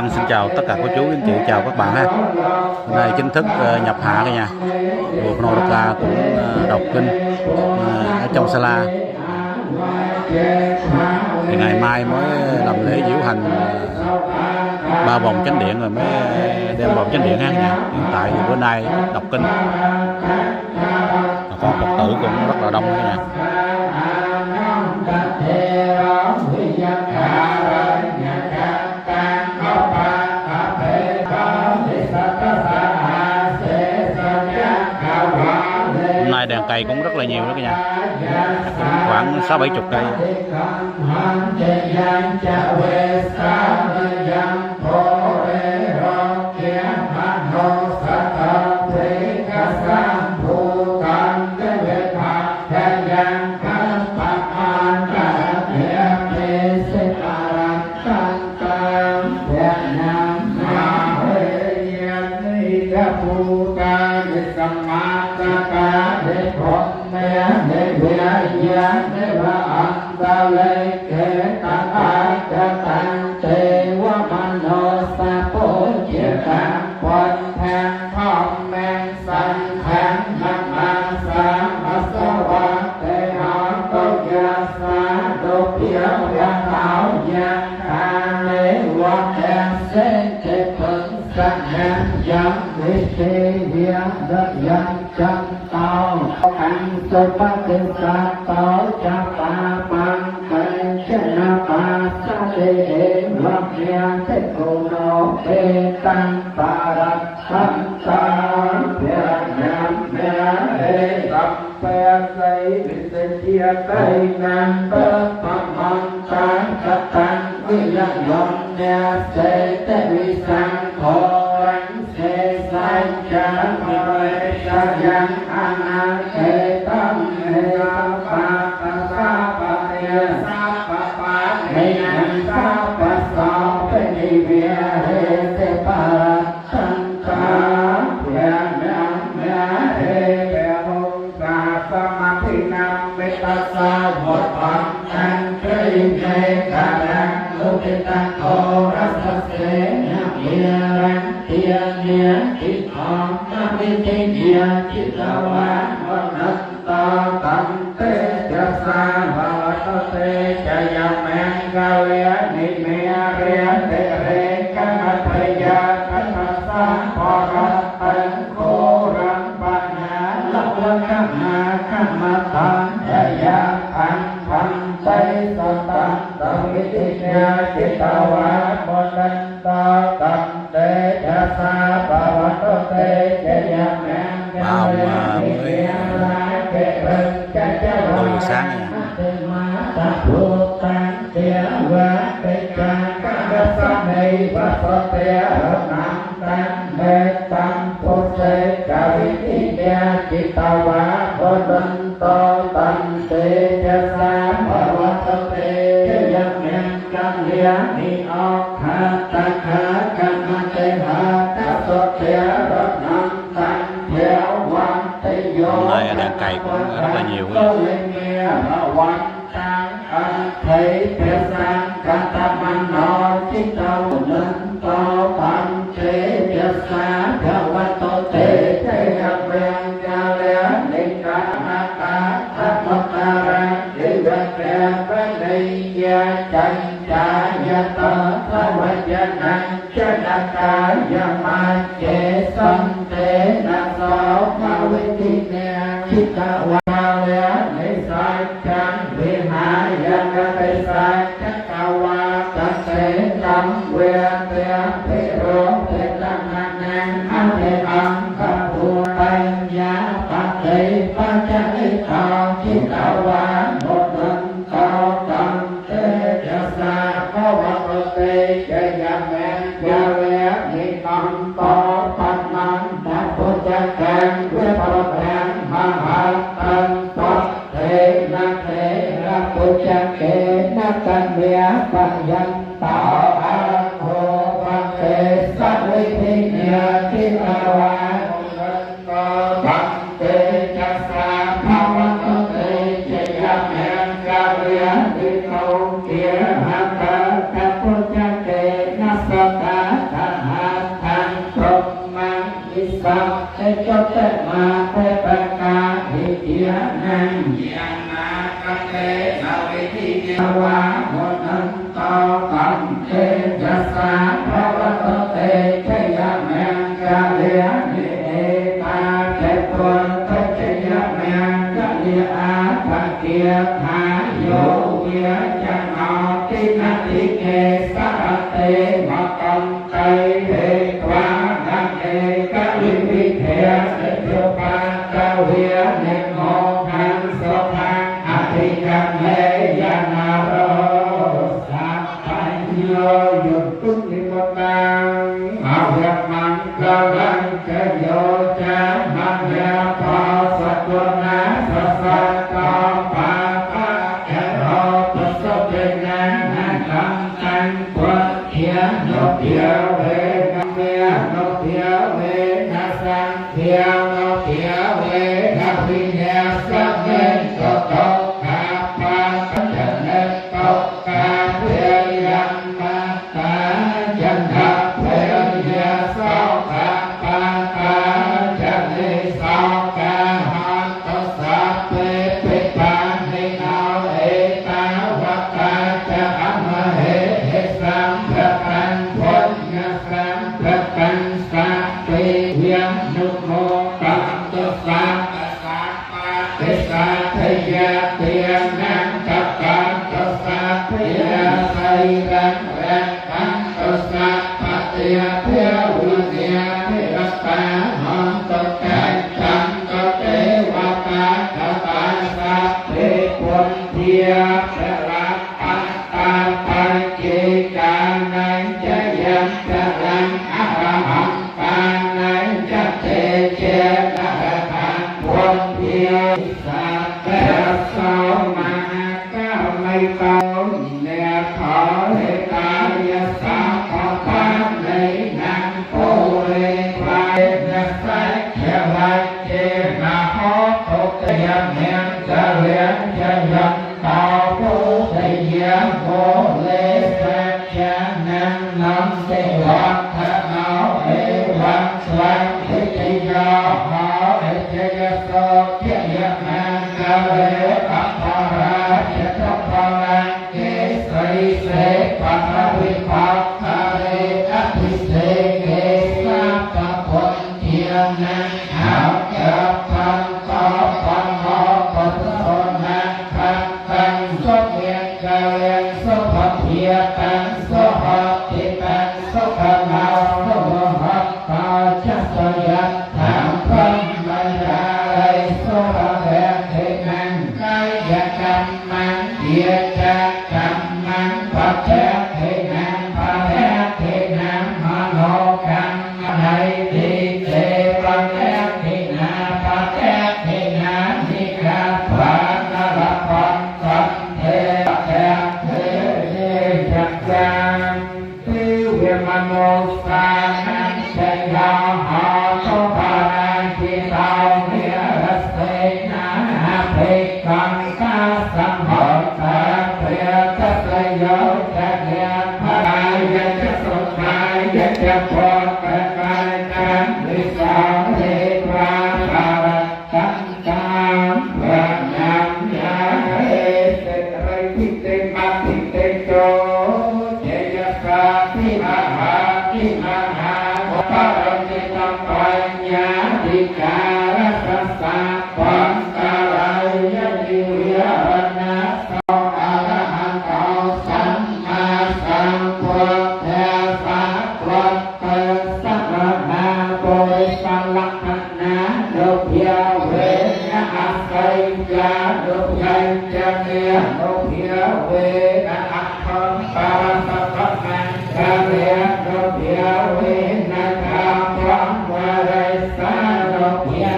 Trân xin chào tất cả cô chú anh chị, chào các bạn ha. Hôm nay chính thức nhập hạ cả nhà. Vua Phanodoka cũng đọc kinh ở trong Sala. Thì ngày mai mới làm lễ diễu hành 3 vòng chánh điện rồi mới đem vòng chánh điện ha nhà. Hiện tại thì bữa nay đọc kinh. Con Phật tử cũng rất là đông cả nhà. Hôm nay đèn cày cũng rất là nhiều đó cả nhà, khoảng 6-70 cây. Hôm nay đèn cày cũng rất là nhiều. Hãy subscribe cho kênh Ghiền Mì Gõ để không bỏ lỡ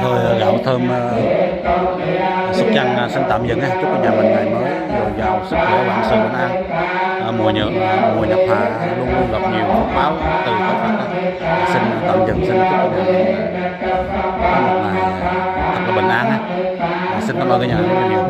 Thôi gạo thơm Sóc Trăng xin tạm dừng. Chúc cả nhà mình ngày mới dồi dào sức khỏe, vạn sự bình an, mùa nhập hạ luôn luôn gặp nhiều phúc báo từ Phật Phật. Xin tạm dừng, xin chúc cả nhà mình có một ngày thật là bình an. Xin cảm ơn cả nhà rất nhiều.